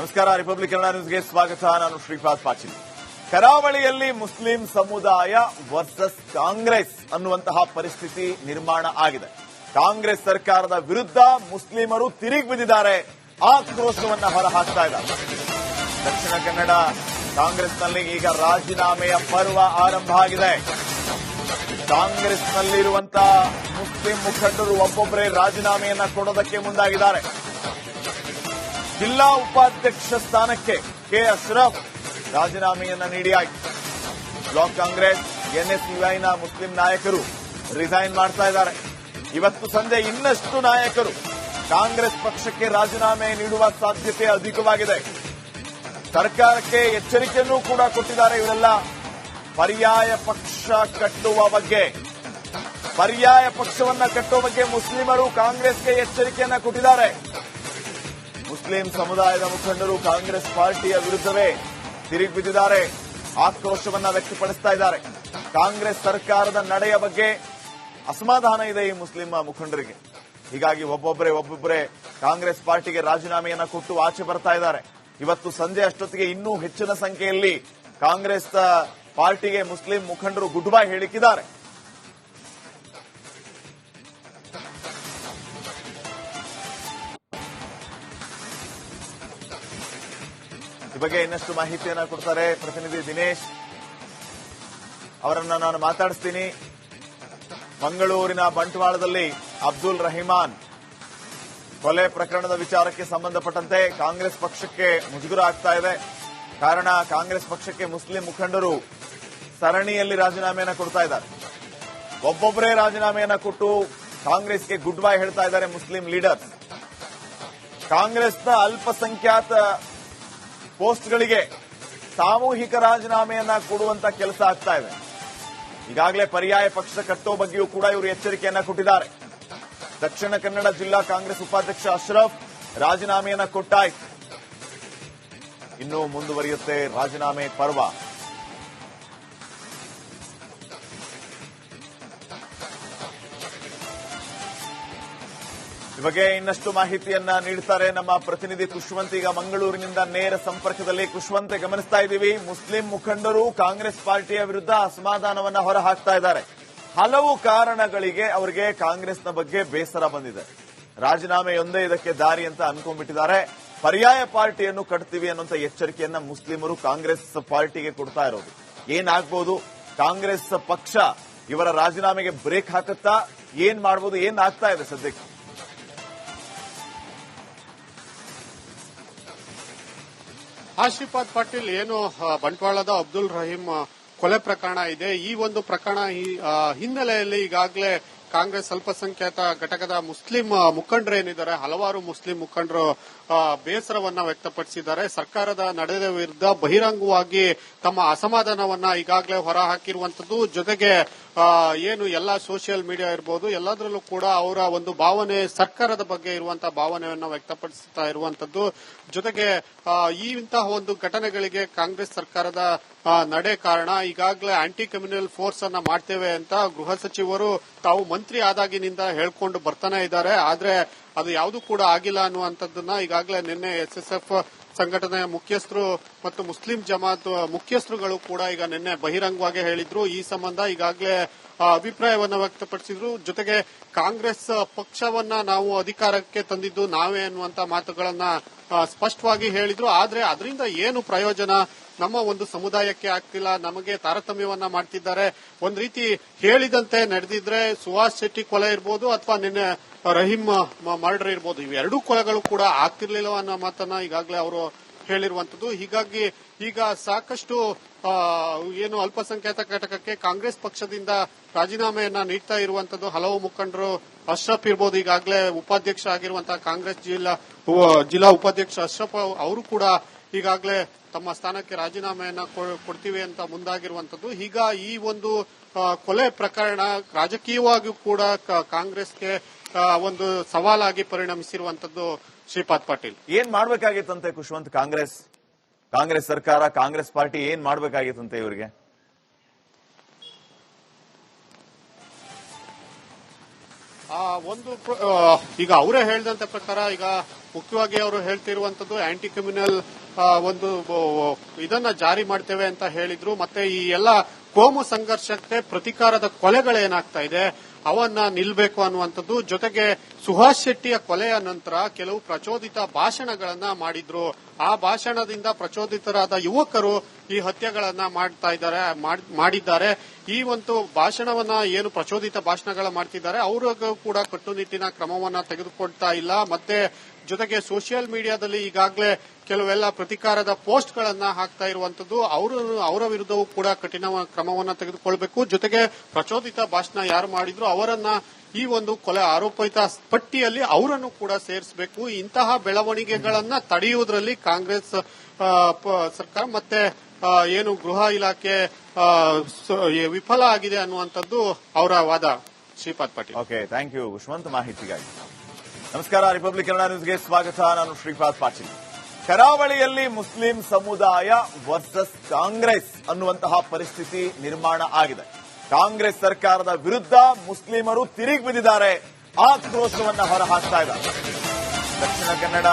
ನಮಸ್ಕಾರ. ರಿಪಬ್ಲಿಕ್ ಕನ್ನಡ ನ್ಯೂಸ್ಗೆ ಸ್ವಾಗತ. ನಾನು ಶ್ರೀಪಾದ್ ಪಾಟೀಲ್. ಕರಾವಳಿಯಲ್ಲಿ ಮುಸ್ಲಿಂ ಸಮುದಾಯ ವರ್ಸಸ್ ಕಾಂಗ್ರೆಸ್ ಅನ್ನುವಂತಹ ಪರಿಸ್ಥಿತಿ ನಿರ್ಮಾಣ ಆಗಿದೆ. ಕಾಂಗ್ರೆಸ್ ಸರ್ಕಾರದ ವಿರುದ್ಧ ಮುಸ್ಲಿಮರು ತಿರುಗಿ ಬಿದ್ದಿದ್ದಾರೆ, ಆಕ್ರೋಶವನ್ನ ಹೊರಹಾಕ್ತಾ ಇದ್ದಾರೆ. ದಕ್ಷಿಣ ಕನ್ನಡ ಕಾಂಗ್ರೆಸ್ನಲ್ಲಿ ಈಗ ರಾಜೀನಾಮೆಯ ಪರ್ವ ಆರಂಭ ಆಗಿದೆ. ಕಾಂಗ್ರೆಸ್ನಲ್ಲಿರುವಂತಹ ಮುಸ್ಲಿಂ ಮುಖಂಡರು ಒಬ್ಬೊಬ್ಬರೇ ರಾಜೀನಾಮೆಯನ್ನ ಕೊಡೋದಕ್ಕೆ ಮುಂದಾಗಿದ್ದಾರೆ. ಜಿಲ್ಲಾ ಉಪಾಧ್ಯಕ್ಷ ಸ್ಥಾನಕ್ಕೆ ಕೆ ಅಶ್ರಫ್ ರಾಜೀನಾಮೆಯನ್ನ ನೀಡಿಯಾಗಿದೆ. ಬ್ಲಾಕ್ ಕಾಂಗ್ರೆಸ್ ಎನ್ಎಸ್ಯುಐನ ಮುಸ್ಲಿಂ ನಾಯಕರು ರಿಸೈನ್ ಮಾಡ್ತಾ ಇದ್ದಾರೆ. ಇವತ್ತು ಸಂಜೆ ಇನ್ನಷ್ಟು ನಾಯಕರು ಕಾಂಗ್ರೆಸ್ ಪಕ್ಷಕ್ಕೆ ರಾಜೀನಾಮೆ ನೀಡುವ ಸಾಧ್ಯತೆ ಅಧಿಕವಾಗಿದೆ. ಸರ್ಕಾರಕ್ಕೆ ಎಚ್ಚರಿಕೆಯನ್ನೂ ಕೂಡ ಕೊಟ್ಟಿದ್ದಾರೆ. ಇವರೆಲ್ಲ ಪರ್ಯಾಯ ಪಕ್ಷ ಕಟ್ಟುವ ಬಗ್ಗೆ, ಪರ್ಯಾಯ ಪಕ್ಷವನ್ನ ಕಟ್ಟುವ ಬಗ್ಗೆ ಮುಸ್ಲಿಮರು ಕಾಂಗ್ರೆಸ್ಗೆ ಎಚ್ಚರಿಕೆಯನ್ನ ಕೊಟ್ಟಿದ್ದಾರೆ. ಮುಸ್ಲಿಂ ಸಮುದಾಯದ ಮುಖಂಡರು ಕಾಂಗ್ರೆಸ್ ಪಾರ್ಟಿಯ ವಿರುದ್ಧವೇ ತಿರುಗಿ ಬಿದ್ದಿದ್ದಾರೆ, ಆಕ್ರೋಶವನ್ನ ವ್ಯಕ್ತಪಡಿಸ್ತಾ ಇದ್ದಾರೆ. ಕಾಂಗ್ರೆಸ್ ಸರ್ಕಾರದ ನಡೆಯ ಬಗ್ಗೆ ಅಸಮಾಧಾನ ಇದೆ ಈ ಮುಸ್ಲಿಂ ಮುಖಂಡರಿಗೆ. ಹೀಗಾಗಿ ಒಬ್ಬೊಬ್ಬರೇ ಕಾಂಗ್ರೆಸ್ ಪಾರ್ಟಿಗೆ ರಾಜೀನಾಮೆಯನ್ನ ಕೊಟ್ಟು ಆಚೆ ಬರ್ತಾ ಇದ್ದಾರೆ. ಇವತ್ತು ಸಂಜೆ ಅಷ್ಟೊತ್ತಿಗೆ ಇನ್ನೂ ಹೆಚ್ಚಿನ ಸಂಖ್ಯೆಯಲ್ಲಿ ಕಾಂಗ್ರೆಸ್ ಪಾರ್ಟಿಗೆ ಮುಸ್ಲಿಂ ಮುಖಂಡರು ಗುಡ್ ಬೈ ಹೇಳಿದ್ದಾರೆ. ಈ ಬಗ್ಗೆ ಇನ್ನಷ್ಟು ಮಾಹಿತಿಯನ್ನ ಕೊಡ್ತಾರೆ ಪ್ರತಿನಿಧಿ ದಿನೇಶ್. ಅವರನ್ನ ನಾನು ಮಾತಾಡಿಸ್ತೀನಿ. ಮಂಗಳೂರಿನ ಬಂಟ್ವಾಳದಲ್ಲಿ ಅಬ್ದುಲ್ ರಹಿಮಾನ್ ಕೊಲೆ ಪ್ರಕರಣದ ವಿಚಾರಕ್ಕೆ ಸಂಬಂಧಪಟ್ಟಂತೆ ಕಾಂಗ್ರೆಸ್ ಪಕ್ಷಕ್ಕೆ ಮುಜುಗರ ಆಗ್ತಾ ಇದೆ. ಕಾರಣ ಕಾಂಗ್ರೆಸ್ ಪಕ್ಷಕ್ಕೆ ಮುಸ್ಲಿಂ ಮುಖಂಡರು ಸರಣಿಯಲ್ಲಿ ರಾಜೀನಾಮೆಯನ್ನ ಕೊಡ್ತಾ ಇದ್ದಾರೆ. ಒಬ್ಬೊಬ್ಬರೇ ರಾಜೀನಾಮೆಯನ್ನ ಕೊಟ್ಟು ಕಾಂಗ್ರೆಸ್ಗೆ ಗುಡ್ ಬೈ ಹೇಳ್ತಾ ಇದ್ದಾರೆ ಮುಸ್ಲಿಂ ಲೀಡರ್ಸ್. ಕಾಂಗ್ರೆಸ್ನ ಅಲ್ಪಸಂಖ್ಯಾತ ಪೋಸ್ಟ್ಗಳಿಗೆ ಸಾಮೂಹಿಕ ರಾಜೀನಾಮೆಯನ್ನ ಕೊಡುವಂತ ಕೆಲಸ ಆಗ್ತಾ ಇದೆ. ಈಗಾಗಲೇ ಪರ್ಯಾಯ ಪಕ್ಷ ಕಟ್ಟೋ ಬಗ್ಗೆಯೂ ಕೂಡ ಇವರು ಎಚ್ಚರಿಕೆಯನ್ನ ಕೊಟ್ಟಿದ್ದಾರೆ. ದಕ್ಷಿಣ ಕನ್ನಡ ಜಿಲ್ಲಾ ಕಾಂಗ್ರೆಸ್ ಉಪಾಧ್ಯಕ್ಷ ಅಶ್ರಫ್ ರಾಜೀನಾಮೆಯನ್ನ ಕೊಟ್ಟಾಯ್ತು. ಇನ್ನೂ ಮುಂದುವರಿಯುತ್ತೆ ರಾಜೀನಾಮೆ ಪರ್ವ. ಈ ಬಗ್ಗೆ ಇನ್ನಷ್ಟು ಮಾಹಿತಿಯನ್ನ ನೀಡುತ್ತಾರೆ ನಮ್ಮ ಪ್ರತಿನಿಧಿ ಖುಷ್ವಂತ್. ಈಗ ಮಂಗಳೂರಿನಿಂದ ನೇರ ಸಂಪರ್ಕದಲ್ಲಿ. ಖುಷ್ವಂತ್, ಗಮನಿಸ್ತಾ ಇದ್ದೀವಿ, ಮುಸ್ಲಿಂ ಮುಖಂಡರು ಕಾಂಗ್ರೆಸ್ ಪಾರ್ಟಿಯ ವಿರುದ್ಧ ಅಸಮಾಧಾನವನ್ನ ಹೊರಹಾಕ್ತಾ ಇದ್ದಾರೆ. ಹಲವು ಕಾರಣಗಳಿಗೆ ಅವರಿಗೆ ಕಾಂಗ್ರೆಸ್ನ ಬಗ್ಗೆ ಬೇಸರ ಬಂದಿದೆ. ರಾಜೀನಾಮೆಯೊಂದೇ ಇದಕ್ಕೆ ದಾರಿ ಅಂತ ಅನ್ಕೊಂಡ್ಬಿಟ್ಟಿದ್ದಾರೆ. ಪರ್ಯಾಯ ಪಾರ್ಟಿಯನ್ನು ಕಟ್ತೀವಿ ಅನ್ನುವಂತ ಎಚ್ಚರಿಕೆಯನ್ನ ಮುಸ್ಲಿಮರು ಕಾಂಗ್ರೆಸ್ ಪಾರ್ಟಿಗೆ ಕೊಡ್ತಾ ಇರೋದು. ಏನಾಗಬಹುದು? ಕಾಂಗ್ರೆಸ್ ಪಕ್ಷ ಇವರ ರಾಜೀನಾಮೆಗೆ ಬ್ರೇಕ್ ಹಾಕುತ್ತಾ? ಏನ್ ಮಾಡಬಹುದು? ಏನ್ ಆಗ್ತಾ ಇದೆ ಸದ್ಯಕ್ಕೆ? ಶ್ರೀಪಾದ್ ಪಾಟೀಲ್, ಏನು ಬಂಟ್ವಾಳದ ಅಬ್ದುಲ್ ರಹೀಂ ಕೊಲೆ ಪ್ರಕರಣ ಇದೆ, ಈ ಒಂದು ಪ್ರಕರಣ ಹಿನ್ನೆಲೆಯಲ್ಲಿ ಈಗಾಗಲೇ ಕಾಂಗ್ರೆಸ್ ಅಲ್ಪಸಂಖ್ಯಾತ ಘಟಕದ ಮುಸ್ಲಿಂ ಮುಖಂಡರೇನಿದ್ದಾರೆ, ಹಲವಾರು ಮುಸ್ಲಿಂ ಮುಖಂಡರು ಬೇಸರವನ್ನ ವ್ಯಕ್ತಪಡಿಸಿದ್ದಾರೆ. ಸರ್ಕಾರದ ನಡೆದ ವಿರುದ್ಧ ಬಹಿರಂಗವಾಗಿ ತಮ್ಮ ಅಸಮಾಧಾನವನ್ನ ಈಗಾಗಲೇ ಹೊರಹಾಕಿರುವಂತದ್ದು. ಜೊತೆಗೆ ಏನು ಎಲ್ಲಾ ಸೋಷಿಯಲ್ ಮೀಡಿಯಾ ಇರಬಹುದು, ಎಲ್ಲದರಲ್ಲೂ ಕೂಡ ಅವರ ಒಂದು ಭಾವನೆ, ಸರ್ಕಾರದ ಬಗ್ಗೆ ಇರುವಂತಹ ಭಾವನೆಯನ್ನ ವ್ಯಕ್ತಪಡಿಸುತ್ತಾ ಇರುವಂತದ್ದು. ಜೊತೆಗೆ ಇಂತಹ ಒಂದು ಘಟನೆಗಳಿಗೆ ಕಾಂಗ್ರೆಸ್ ಸರ್ಕಾರದ ನಡೆ ಕಾರಣ. ಈಗಾಗಲೇ ಆಂಟಿ ಕಮ್ಯುನಲ್ ಫೋರ್ಸ್ ಅನ್ನ ಮಾಡ್ತೇವೆ ಅಂತ ಗೃಹ ಸಚಿವರು ತಾವು ಮಂತ್ರಿ ಆದಾಗಿನಿಂದ ಹೇಳ್ಕೊಂಡು ಬರ್ತಾನೆ ಇದ್ದಾರೆ. ಆದ್ರೆ ಅದು ಯಾವುದು ಕೂಡ ಆಗಿಲ್ಲ ಅನ್ನುವಂಥದ್ದನ್ನ ಈಗಾಗಲೇ ನಿನ್ನೆ ಎಸ್ಎಸ್ಎಫ್ ಸಂಘಟನೆಯ ಮುಖ್ಯಸ್ಥರು ಮತ್ತು ಮುಸ್ಲಿಂ ಜಮಾತ್ ಮುಖ್ಯಸ್ಥರುಗಳು ಕೂಡ ಈಗ ನಿನ್ನೆ ಬಹಿರಂಗವಾಗಿ ಹೇಳಿದ್ರು. ಈ ಸಂಬಂಧ ಈಗಾಗಲೇ ಅಭಿಪ್ರಾಯವನ್ನ ವ್ಯಕ್ತಪಡಿಸಿದ್ರು. ಜೊತೆಗೆ ಕಾಂಗ್ರೆಸ್ ಪಕ್ಷವನ್ನ ನಾವು ಅಧಿಕಾರಕ್ಕೆ ತಂದಿದ್ದು ನಾವೇ ಅನ್ನುವಂತ ಮಾತುಗಳನ್ನ ಸ್ಪಷ್ಟವಾಗಿ ಹೇಳಿದ್ರು. ಆದ್ರೆ ಅದರಿಂದ ಏನು ಪ್ರಯೋಜನ? ನಮ್ಮ ಒಂದು ಸಮುದಾಯಕ್ಕೆ ಆಗ್ತಿಲ್ಲ, ನಮಗೆ ತಾರತಮ್ಯವನ್ನ ಮಾಡ್ತಿದ್ದಾರೆ. ಒಂದ್ ರೀತಿ ಹೇಳಿದಂತೆ ನಡೆದಿದ್ರೆ ಸುಹಾಸ್ ಶೆಟ್ಟಿ ಕೊಲೆ ಇರ್ಬೋದು ಅಥವಾ ನಿನ್ನೆ ರಹೀಂ ಮರ್ಡರ್ ಇರ್ಬೋದು, ಇವೆರಡೂ ಕೊಲೆಗಳು ಕೂಡ ಆಗ್ತಿರ್ಲಿಲ್ಲ ಅನ್ನೋ ಮಾತನ್ನ ಈಗಾಗಲೇ ಅವರು ಹೇಳಿರುವಂತದ್ದು. ಹೀಗಾಗಿ ಈಗ ಸಾಕಷ್ಟು ಏನು ಅಲ್ಪಸಂಖ್ಯಾತ ಘಟಕಕ್ಕೆ ಕಾಂಗ್ರೆಸ್ ಪಕ್ಷದಿಂದ ರಾಜೀನಾಮೆಯನ್ನ ನೀಡ್ತಾ ಇರುವಂತದ್ದು. ಹಲವು ಮುಖಂಡರು, ಅಶ್ರಫ್ ಇರ್ಬೋದು, ಈಗಾಗಲೇ ಉಪಾಧ್ಯಕ್ಷ ಆಗಿರುವಂತಹ ಕಾಂಗ್ರೆಸ್ ಜಿಲ್ಲಾ ಉಪಾಧ್ಯಕ್ಷ ಅಶ್ರಫ್ ಅವರು ಕೂಡ ಈಗಾಗಲೇ ತಮ್ಮ ಸ್ಥಾನಕ್ಕೆ ರಾಜೀನಾಮೆಯನ್ನ ಕೊಡ್ತೀವಿ ಅಂತ ಮುಂದಾಗಿರುವಂತದ್ದು. ಈಗ ಈ ಒಂದು ಕೊಲೆ ಪ್ರಕರಣ ರಾಜಕೀಯವಾಗಿಯೂ ಕೂಡ ಕಾಂಗ್ರೆಸ್ಗೆ ಒಂದು ಸವಾಲಾಗಿ ಪರಿಣಮಿಸಿರುವಂತದ್ದು. ಶ್ರೀಪಾದ್ ಪಾಟೀಲ್, ಏನ್ ಮಾಡ್ಬೇಕಾಗಿತ್ತಂತೆ ಖುಷ್ವಂತ್? ಕಾಂಗ್ರೆಸ್ ಸರ್ಕಾರ, ಕಾಂಗ್ರೆಸ್ ಪಾರ್ಟಿ ಏನ್ ಮಾಡ್ಬೇಕಾಗಿತ್ತಂತೆ ಇವರಿಗೆ? ಒಂದು ಈಗ ಅವರೇ ಹೇಳಿದಂತ ಪ್ರಕಾರ ಈಗ ಮುಖ್ಯವಾಗಿ ಅವರು ಹೇಳ್ತಿರುವಂತದ್ದು ಆಂಟಿ ಕಮ್ಯುನಲ್ ಒಂದು ಇದನ್ನ ಜಾರಿ ಮಾಡ್ತೇವೆ ಅಂತ ಹೇಳಿದ್ರು. ಮತ್ತೆ ಈ ಎಲ್ಲ ಕೋಮು ಸಂಘರ್ಷಕ್ಕೆ ಪ್ರತಿಕಾರದ ಕೊಲೆಗಳೇನಾಗ್ತಾ ಇದೆ ಅವನ್ನ ನಿಲ್ಬೇಕು ಅನ್ನುವಂಥದ್ದು. ಜೊತೆಗೆ ಸುಹಾಸ್ ಶೆಟ್ಟಿಯ ಕೊಲೆಯ ನಂತರ ಕೆಲವು ಪ್ರಚೋದಿತ ಭಾಷಣಗಳನ್ನ ಮಾಡಿದ್ರು. ಆ ಭಾಷಣದಿಂದ ಪ್ರಚೋದಿತರಾದ ಯುವಕರು ಈ ಹತ್ಯೆಗಳನ್ನ ಮಾಡಿದ್ದಾರೆ. ಈ ಒಂದು ಭಾಷಣವನ್ನ ಏನು ಪ್ರಚೋದಿತ ಭಾಷಣಗಳ ಮಾಡ್ತಿದ್ದಾರೆ ಅವ್ರಿಗೂ ಕೂಡ ಕಟ್ಟುನಿಟ್ಟಿನ ಕ್ರಮವನ್ನ ತೆಗೆದುಕೊಳ್ತಾ ಇಲ್ಲ. ಮತ್ತೆ ಜೊತೆಗೆ ಸೋಷಿಯಲ್ ಮೀಡಿಯಾದಲ್ಲಿ ಈಗಾಗಲೇ ಕೆಲವೆಲ್ಲ ಪ್ರತಿಕಾರದ ಪೋಸ್ಟ್ ಗಳನ್ನ ಹಾಕ್ತಾ ಇರುವಂತದ್ದು. ಅವರ ವಿರುದ್ಧವೂ ಕೂಡ ಕಠಿಣ ಕ್ರಮವನ್ನ ತೆಗೆದುಕೊಳ್ಬೇಕು. ಜೊತೆಗೆ ಪ್ರಚೋದಿತ ಭಾಷಣ ಯಾರು ಮಾಡಿದ್ರು ಅವರನ್ನ ಈ ಒಂದು ಕೊಲೆ ಆರೋಪಿತ ಪಟ್ಟಿಯಲ್ಲಿ ಅವರನ್ನು ಕೂಡ ಸೇರಿಸಬೇಕು. ಇಂತಹ ಬೆಳವಣಿಗೆಗಳನ್ನ ತಡೆಯುವುದರಲ್ಲಿ ಕಾಂಗ್ರೆಸ್ ಸರ್ಕಾರ ಮತ್ತೆ ಏನು ಗೃಹ ಇಲಾಖೆ ವಿಫಲ ಆಗಿದೆ ಅನ್ನುವಂಥದ್ದು ಅವರ ವಾದ. Shripad Patil. Okay, thank you Yashwant ಮಾಹಿತಿಗಾಗಿ. ನಮಸ್ಕಾರ, ರಿಪಬ್ಲಿಕ್ ಕನ್ನಡ ನ್ಯೂಸ್ಗೆ ಸ್ವಾಗತ. ನಾನು ಶ್ರೀಪಾದ್ ಪಾಟೀಲ್. ಕರಾವಳಿಯಲ್ಲಿ ಮುಸ್ಲಿಂ ಸಮುದಾಯ ವರ್ಸಸ್ ಕಾಂಗ್ರೆಸ್ ಅನ್ನುವಂತಹ ಪರಿಸ್ಥಿತಿ ನಿರ್ಮಾಣ ಆಗಿದೆ. ಕಾಂಗ್ರೆಸ್ ಸರ್ಕಾರದ ವಿರುದ್ಧ ಮುಸ್ಲಿಮರು ತಿರುಗಿ ಬಿದ್ದಿದ್ದಾರೆ, ಆಕ್ರೋಶವನ್ನ ಹೊರಹಾಕ್ತಾ ಇದ್ದಾರೆ. ದಕ್ಷಿಣ ಕನ್ನಡ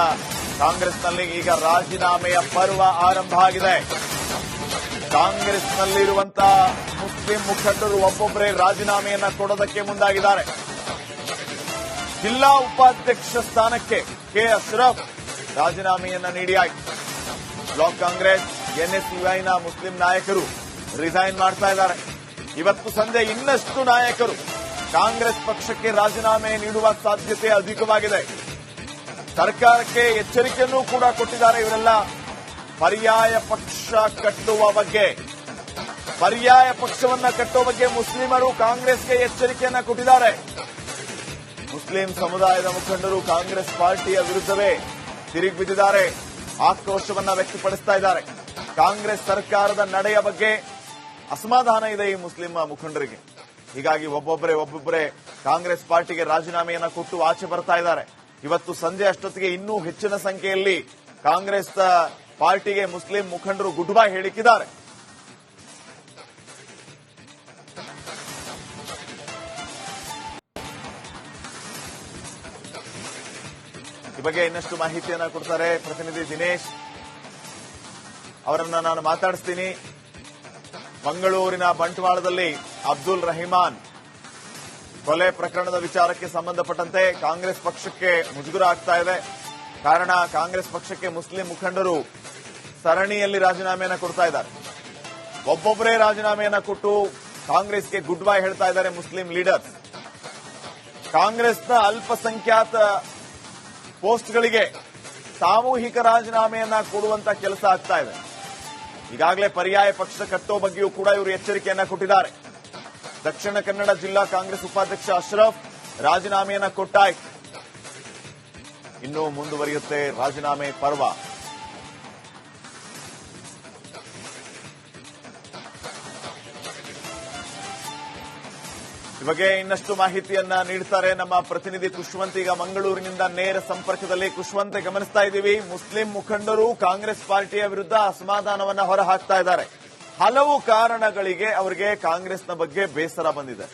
ಕಾಂಗ್ರೆಸ್ನಲ್ಲಿ ಈಗ ರಾಜೀನಾಮೆಯ ಪರ್ವ ಆರಂಭ ಆಗಿದೆ. ಕಾಂಗ್ರೆಸ್ನಲ್ಲಿರುವಂತಹ ಮುಸ್ಲಿಂ ಮುಖಂಡರು ಒಬ್ಬೊಬ್ಬರೇ ರಾಜೀನಾಮೆಯನ್ನ ಕೊಡೋದಕ್ಕೆ ಮುಂದಾಗಿದ್ದಾರೆ. ಜಿಲ್ಲಾ ಉಪಾಧ್ಯಕ್ಷ ಸ್ಥಾನಕ್ಕೆ ಕೆ ಅಶ್ರಫ್ ರಾಜೀನಾಮೆಯನ್ನ ನೀಡಿಯಾಯಿತು. ಬ್ಲಾಕ್ ಕಾಂಗ್ರೆಸ್ ಎನ್ಎಸ್ಯುಐನ ಮುಸ್ಲಿಂ ನಾಯಕರು ರಿಸೈನ್ ಮಾಡ್ತಾ ಇದ್ದಾರೆ. ಇವತ್ತು ಸಂಜೆ ಇನ್ನಷ್ಟು ನಾಯಕರು ಕಾಂಗ್ರೆಸ್ ಪಕ್ಷಕ್ಕೆ ರಾಜೀನಾಮೆ ನೀಡುವ ಸಾಧ್ಯತೆ ಅಧಿಕವಾಗಿದೆ. ಸರ್ಕಾರಕ್ಕೆ ಎಚ್ಚರಿಕೆಯನ್ನೂ ಕೂಡ ಕೊಟ್ಟಿದ್ದಾರೆ. ಇವರೆಲ್ಲ ಪರ್ಯಾಯ ಪಕ್ಷ ಕಟ್ಟುವ ಬಗ್ಗೆ, ಪರ್ಯಾಯ ಪಕ್ಷವನ್ನ ಕಟ್ಟುವ ಬಗ್ಗೆ ಮುಸ್ಲಿಮರು ಕಾಂಗ್ರೆಸ್ಗೆ ಎಚ್ಚರಿಕೆಯನ್ನ ಕೊಟ್ಟಿದ್ದಾರೆ. ಮುಸ್ಲಿಂ ಸಮುದಾಯದ ಮುಖಂಡರು ಕಾಂಗ್ರೆಸ್ ಪಾರ್ಟಿಯ ವಿರುದ್ಧವೇ ತಿರುಗಿ ಬಿದ್ದಿದ್ದಾರೆ, ಆಕ್ರೋಶವನ್ನ ವ್ಯಕ್ತಪಡಿಸ್ತಾ ಇದ್ದಾರೆ. ಕಾಂಗ್ರೆಸ್ ಸರ್ಕಾರದ ನಡೆಯ ಬಗ್ಗೆ ಅಸಮಾಧಾನ ಇದೆ ಈ ಮುಸ್ಲಿಂ ಮುಖಂಡರಿಗೆ. ಹೀಗಾಗಿ ಒಬ್ಬೊಬ್ಬರೇ ಕಾಂಗ್ರೆಸ್ ಪಾರ್ಟಿಗೆ ರಾಜೀನಾಮೆಯನ್ನ ಕೊಟ್ಟು ಆಚೆ ಬರ್ತಾ ಇದ್ದಾರೆ. ಇವತ್ತು ಸಂಜೆ ಅಷ್ಟೊತ್ತಿಗೆ ಇನ್ನೂ ಹೆಚ್ಚಿನ ಸಂಖ್ಯೆಯಲ್ಲಿ ಕಾಂಗ್ರೆಸ್ ಪಾರ್ಟಿಗೆ ಮುಸ್ಲಿಂ ಮುಖಂಡರು ಗುಡ್ ಬೈ ಹೇಳಿದ್ದಾರೆ. ಈ ಬಗ್ಗೆ ಇನ್ನಷ್ಟು ಮಾಹಿತಿಯನ್ನ ಕೊಡ್ತಾರೆ ಪ್ರತಿನಿಧಿ ದಿನೇಶ್. ಅವರನ್ನ ನಾನು ಮಾತಾಡಿಸ್ತೀನಿ. ಮಂಗಳೂರಿನ ಬಂಟ್ವಾಳದಲ್ಲಿ ಅಬ್ದುಲ್ ರಹಿಮಾನ್ ಕೊಲೆ ಪ್ರಕರಣದ ವಿಚಾರಕ್ಕೆ ಸಂಬಂಧಪಟ್ಟಂತೆ ಕಾಂಗ್ರೆಸ್ ಪಕ್ಷಕ್ಕೆ ಮುಜುಗರ ಆಗ್ತಾ ಇದೆ. ಕಾರಣ ಕಾಂಗ್ರೆಸ್ ಪಕ್ಷಕ್ಕೆ ಮುಸ್ಲಿಂ ಮುಖಂಡರು ಸರಣಿಯಲ್ಲಿ ರಾಜೀನಾಮೆಯನ್ನ ಕೊಡ್ತಾ ಇದ್ದಾರೆ. ಒಬ್ಬೊಬ್ಬರೇ ರಾಜೀನಾಮೆಯನ್ನ ಕೊಟ್ಟು ಕಾಂಗ್ರೆಸ್ಗೆ ಗುಡ್ ಬೈ ಹೇಳ್ತಾ ಇದ್ದಾರೆ ಮುಸ್ಲಿಂ ಲೀಡರ್ಸ್. ಕಾಂಗ್ರೆಸ್ನ ಅಲ್ಪಸಂಖ್ಯಾತ ಪೋಸ್ಟ್ಗಳಿಗೆ ಸಾಮೂಹಿಕ ರಾಜೀನಾಮೆಯನ್ನ ಕೊಡುವಂತ ಕೆಲಸ ಆಗ್ತಾ ಇದೆ. ಈಗಾಗಲೇ ಪರ್ಯಾಯ ಪಕ್ಷ ಕಟ್ಟೋ ಬಗ್ಗೆಯೂ ಕೂಡ ಇವರು ಎಚ್ಚರಿಕೆಯನ್ನ ಕೊಟ್ಟಿದ್ದಾರೆ. ದಕ್ಷಿಣ ಕನ್ನಡ ಜಿಲ್ಲಾ ಕಾಂಗ್ರೆಸ್ ಉಪಾಧ್ಯಕ್ಷ ಅಶ್ರಫ್ ರಾಜೀನಾಮೆಯನ್ನ ಕೊಟ್ಟಾಯ್ತು. ಇನ್ನೂ ಮುಂದುವರಿಯುತ್ತೆ ರಾಜೀನಾಮೆ ಪರ್ವ. ಈ ಬಗ್ಗೆ ಇನ್ನಷ್ಟು ಮಾಹಿತಿಯನ್ನ ನೀಡುತ್ತಾರೆ ನಮ್ಮ ಪ್ರತಿನಿಧಿ ಖುಷ್ವಂತ್. ಈಗ ಮಂಗಳೂರಿನಿಂದ ನೇರ ಸಂಪರ್ಕದಲ್ಲಿ. ಖುಷ್ವಂತ್, ಗಮನಿಸ್ತಾ ಇದ್ದೀವಿ ಮುಸ್ಲಿಂ ಮುಖಂಡರು ಕಾಂಗ್ರೆಸ್ ಪಾರ್ಟಿಯ ವಿರುದ್ಧ ಅಸಮಾಧಾನವನ್ನ ಹೊರಹಾಕ್ತಾ ಇದ್ದಾರೆ. ಹಲವು ಕಾರಣಗಳಿಗೆ ಅವರಿಗೆ ಕಾಂಗ್ರೆಸ್ನ ಬಗ್ಗೆ ಬೇಸರ ಬಂದಿದೆ.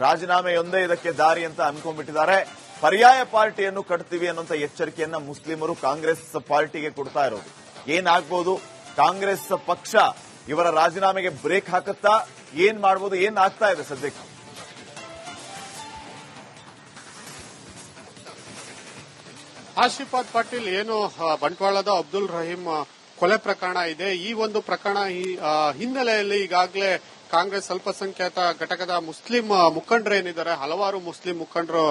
ರಾಜೀನಾಮೆಯೊಂದೇ ಇದಕ್ಕೆ ದಾರಿ ಅಂತ ಅನ್ಕೊಂಡ್ಬಿಟ್ಟಿದ್ದಾರೆ. ಪರ್ಯಾಯ ಪಾರ್ಟಿಯನ್ನು ಕಟ್ತೀವಿ ಅನ್ನುವಂತ ಎಚ್ಚರಿಕೆಯನ್ನ ಮುಸ್ಲಿಮರು ಕಾಂಗ್ರೆಸ್ ಪಾರ್ಟಿಗೆ ಕೊಡ್ತಾ ಇರೋದು. ಏನಾಗಬಹುದು? ಕಾಂಗ್ರೆಸ್ ಪಕ್ಷ ಇವರ ರಾಜೀನಾಮೆಗೆ ಬ್ರೇಕ್ ಹಾಕುತ್ತಾ? ಏನ್ ಮಾಡಬಹುದು? ಏನ್ ಆಗ್ತಾ ಇದೆ ಸದ್ಯಕ್ಕೆ? ಶ್ರೀಪಾದ್ ಪಾಟೀಲ್, ಏನು ಬಂಟ್ವಾಳದ ಅಬ್ದುಲ್ ರಹೀಂ ಕೊಲೆ ಪ್ರಕರಣ ಇದೆ, ಈ ಒಂದು ಪ್ರಕರಣ ಹಿನ್ನೆಲೆಯಲ್ಲಿ ಈಗಾಗಲೇ ಕಾಂಗ್ರೆಸ್ ಅಲ್ಪಸಂಖ್ಯಾತ ಘಟಕದ ಮುಸ್ಲಿಂ ಮುಖಂಡರೇನಿದ್ದಾರೆ, ಹಲವಾರು ಮುಸ್ಲಿಂ ಮುಖಂಡರು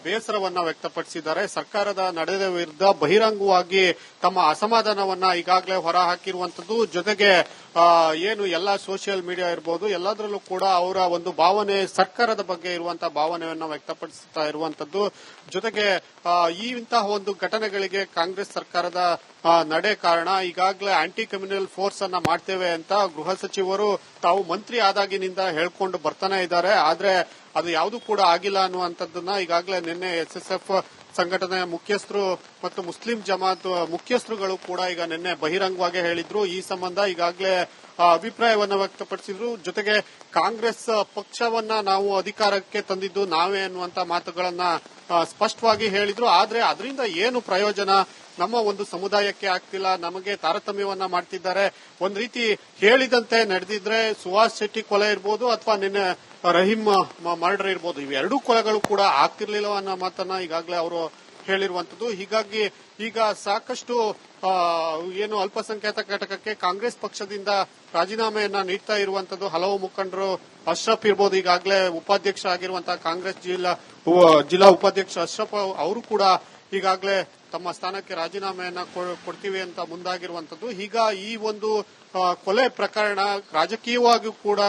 ಬೇಸರವನ್ನ ವ್ಯಕ್ತಪಡಿಸಿದ್ದಾರೆ. ಸರ್ಕಾರದ ನಡೆದ ವಿರುದ್ಧ ಬಹಿರಂಗವಾಗಿ ತಮ್ಮ ಅಸಮಾಧಾನವನ್ನ ಈಗಾಗಲೇ ಹೊರಹಾಕಿರುವಂತದ್ದು. ಜೊತೆಗೆ ಏನು ಎಲ್ಲ ಸೋಷಿಯಲ್ ಮೀಡಿಯಾ ಇರಬಹುದು, ಎಲ್ಲದರಲ್ಲೂ ಕೂಡ ಅವರ ಒಂದು ಭಾವನೆ, ಸರ್ಕಾರದ ಬಗ್ಗೆ ಇರುವಂತಹ ಭಾವನೆಯನ್ನ ವ್ಯಕ್ತಪಡಿಸುತ್ತಾ ಇರುವಂತದ್ದು. ಜೊತೆಗೆ ಇಂತಹ ಒಂದು ಘಟನೆಗಳಿಗೆ ಕಾಂಗ್ರೆಸ್ ಸರ್ಕಾರದ ನಡೆ ಕಾರಣ. ಈಗಾಗಲೇ ಆಂಟಿ ಕಮ್ಯುನಲ್ ಫೋರ್ಸ್ ಅನ್ನ ಮಾಡ್ತೇವೆ ಅಂತ ಗೃಹ ಸಚಿವರು ತಾವು ಮಂತ್ರಿ ಆದಾಗಿನಿಂದ ಹೇಳ್ಕೊಂಡು ಬರ್ತಾನೆ ಇದ್ದಾರೆ. ಆದ್ರೆ ಅದು ಯಾವುದು ಕೂಡ ಆಗಿಲ್ಲ ಅನ್ನುವಂಥದ್ದನ್ನ ಈಗಾಗಲೇ ನಿನ್ನೆ SSF ಸಂಘಟನೆಯ ಮುಖ್ಯಸ್ಥರು ಮತ್ತು ಮುಸ್ಲಿಂ ಜಮಾತ್ ಮುಖ್ಯಸ್ಥರುಗಳು ಕೂಡ ಈಗ ನಿನ್ನೆ ಬಹಿರಂಗವಾಗಿ ಹೇಳಿದ್ರು. ಈ ಸಂಬಂಧ ಈಗಾಗಲೇ ಅಭಿಪ್ರಾಯವನ್ನ ವ್ಯಕ್ತಪಡಿಸಿದ್ರು. ಜೊತೆಗೆ ಕಾಂಗ್ರೆಸ್ ಪಕ್ಷವನ್ನ ನಾವು ಅಧಿಕಾರಕ್ಕೆ ತಂದಿದ್ದು ನಾವೇ ಅನ್ನುವಂತ ಮಾತುಗಳನ್ನ ಸ್ಪಷ್ಟವಾಗಿ ಹೇಳಿದ್ರು. ಆದ್ರೆ ಅದರಿಂದ ಏನು ಪ್ರಯೋಜನ, ನಮ್ಮ ಒಂದು ಸಮುದಾಯಕ್ಕೆ ಆಗ್ತಿಲ್ಲ, ನಮಗೆ ತಾರತಮ್ಯವನ್ನ ಮಾಡ್ತಿದ್ದಾರೆ. ಒಂದ್ ರೀತಿ ಹೇಳಿದಂತೆ ನಡೆದಿದ್ರೆ ಸುಹಾಸ್ ಶೆಟ್ಟಿ ಕೊಲೆ ಇರ್ಬೋದು ಅಥವಾ ನಿನ್ನೆ ರಹೀಂ ಮರ್ಡರ್ ಇರ್ಬೋದು, ಇವೆರಡೂ ಕೊಲೆಗಳು ಕೂಡ ಆಗ್ತಿರ್ಲಿಲ್ಲ ಅನ್ನೋ ಮಾತನ್ನ ಈಗಾಗಲೇ ಅವರು ಹೇಳಿರುವಂತದ್ದು. ಹೀಗಾಗಿ ಈಗ ಸಾಕಷ್ಟು ಏನು ಅಲ್ಪಸಂಖ್ಯಾತ ಘಟಕಕ್ಕೆ ಕಾಂಗ್ರೆಸ್ ಪಕ್ಷದಿಂದ ರಾಜೀನಾಮೆಯನ್ನ ನೀಡ್ತಾ ಇರುವಂತದ್ದು ಹಲವು ಮುಖಂಡರು. ಅಶ್ರಫ್ ಇರ್ಬೋದು, ಈಗಾಗಲೇ ಉಪಾಧ್ಯಕ್ಷ ಆಗಿರುವಂತಹ ಕಾಂಗ್ರೆಸ್ ಜಿಲ್ಲಾ ಉಪಾಧ್ಯಕ್ಷ ಅಶ್ರಫ್ ಅವರು ಕೂಡ ಈಗಾಗಲೇ ತಮ್ಮ ಸ್ಥಾನಕ್ಕೆ ರಾಜೀನಾಮೆಯನ್ನ ಕೊಡ್ತೀವಿ ಅಂತ ಮುಂದಾಗಿರುವಂತದ್ದು. ಈಗ ಈ ಒಂದು ಕೊಲೆ ಪ್ರಕರಣ ರಾಜಕೀಯವಾಗಿಯೂ ಕೂಡ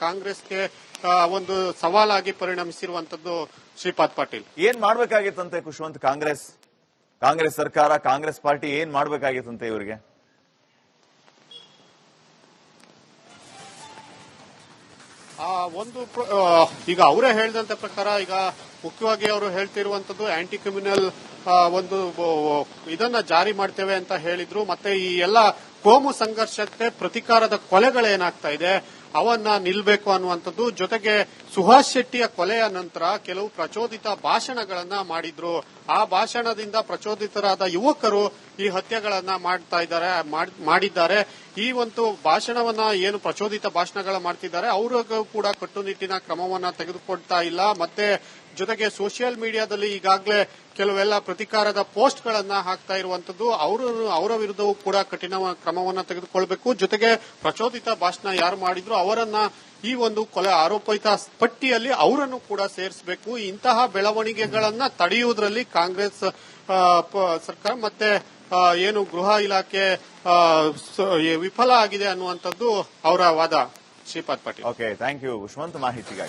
ಕಾಂಗ್ರೆಸ್ಗೆ ಒಂದು ಸವಾಲಾಗಿ ಪರಿಣಮಿಸಿರುವಂತದ್ದು. ಶ್ರೀಪಾದ್ ಪಾಟೀಲ್, ಏನ್ ಮಾಡ್ಬೇಕಾಗಿತ್ತಂತೆ ಖುಷ್ವಂತ್ ಕಾಂಗ್ರೆಸ್ ಸರ್ಕಾರ, ಕಾಂಗ್ರೆಸ್ ಪಾರ್ಟಿ ಏನ್ ಮಾಡ್ಬೇಕಾಗಿತ್ತಂತೆ ಇವರಿಗೆ? ಈಗ ಅವರೇ ಹೇಳಿದಂತ ಪ್ರಕಾರ ಈಗ ಮುಖ್ಯವಾಗಿ ಅವರು ಹೇಳ್ತಿರುವಂತದ್ದು ಆಂಟಿ ಕ್ರಿಮಿನಲ್ ಒಂದು ಇದನ್ನ ಜಾರಿ ಮಾಡ್ತೇವೆ ಅಂತ ಹೇಳಿದ್ರು. ಮತ್ತೆ ಈ ಎಲ್ಲ ಕೋಮು ಸಂಘರ್ಷಕ್ಕೆ ಪ್ರತಿಕಾರದ ಕೊಲೆಗಳೇನಾಗ್ತಾ ಇದೆ ಅವನ್ನ ನಿಲ್ಬೇಕು ಅನ್ನುವಂಥದ್ದು. ಜೊತೆಗೆ ಸುಹಾಸ್ ಶೆಟ್ಟಿಯ ಕೊಲೆಯ ನಂತರ ಕೆಲವು ಪ್ರಚೋದಿತ ಭಾಷಣಗಳನ್ನ ಮಾಡಿದ್ರು. ಆ ಭಾಷಣದಿಂದ ಪ್ರಚೋದಿತರಾದ ಯುವಕರು ಈ ಹತ್ಯೆಗಳನ್ನ ಮಾಡಿದ್ದಾರೆ. ಈ ಒಂದು ಭಾಷಣವನ್ನ ಏನು ಪ್ರಚೋದಿತ ಭಾಷಣಗಳ ಮಾಡ್ತಿದ್ದಾರೆ ಅವ್ರಿಗೂ ಕೂಡ ಕಟ್ಟುನಿಟ್ಟಿನ ಕ್ರಮವನ್ನ ತೆಗೆದುಕೊಳ್ತಾ ಇಲ್ಲ. ಮತ್ತೆ ಜೊತೆಗೆ ಸೋಷಿಯಲ್ ಮೀಡಿಯಾದಲ್ಲಿ ಈಗಾಗಲೇ ಕೆಲವೆಲ್ಲ ಪ್ರತಿಕಾರದ ಪೋಸ್ಟ್ ಗಳನ್ನ ಹಾಕ್ತಾ ಇರುವಂತದ್ದು. ಅವರ ವಿರುದ್ಧವೂ ಕೂಡ ಕಠಿಣ ಕ್ರಮವನ್ನ ತೆಗೆದುಕೊಳ್ಬೇಕು. ಜೊತೆಗೆ ಪ್ರಚೋದಿತ ಭಾಷಣ ಯಾರು ಮಾಡಿದ್ರು ಅವರನ್ನ ಈ ಒಂದು ಕೊಲೆ ಆರೋಪಿತ ಪಟ್ಟಿಯಲ್ಲಿ ಅವರನ್ನು ಕೂಡ ಸೇರಿಸಬೇಕು. ಇಂತಹ ಬೆಳವಣಿಗೆಗಳನ್ನ ತಡೆಯುವುದರಲ್ಲಿ ಕಾಂಗ್ರೆಸ್ ಸರ್ಕಾರ ಮತ್ತೆ ಏನು ಗೃಹ ಇಲಾಖೆ ವಿಫಲ ಆಗಿದೆ ಅನ್ನುವಂಥದ್ದು ಅವರ ವಾದ. Shripad Patil, okay, thank you Khushwant ಮಾಹಿತಿಗಾಗಿ.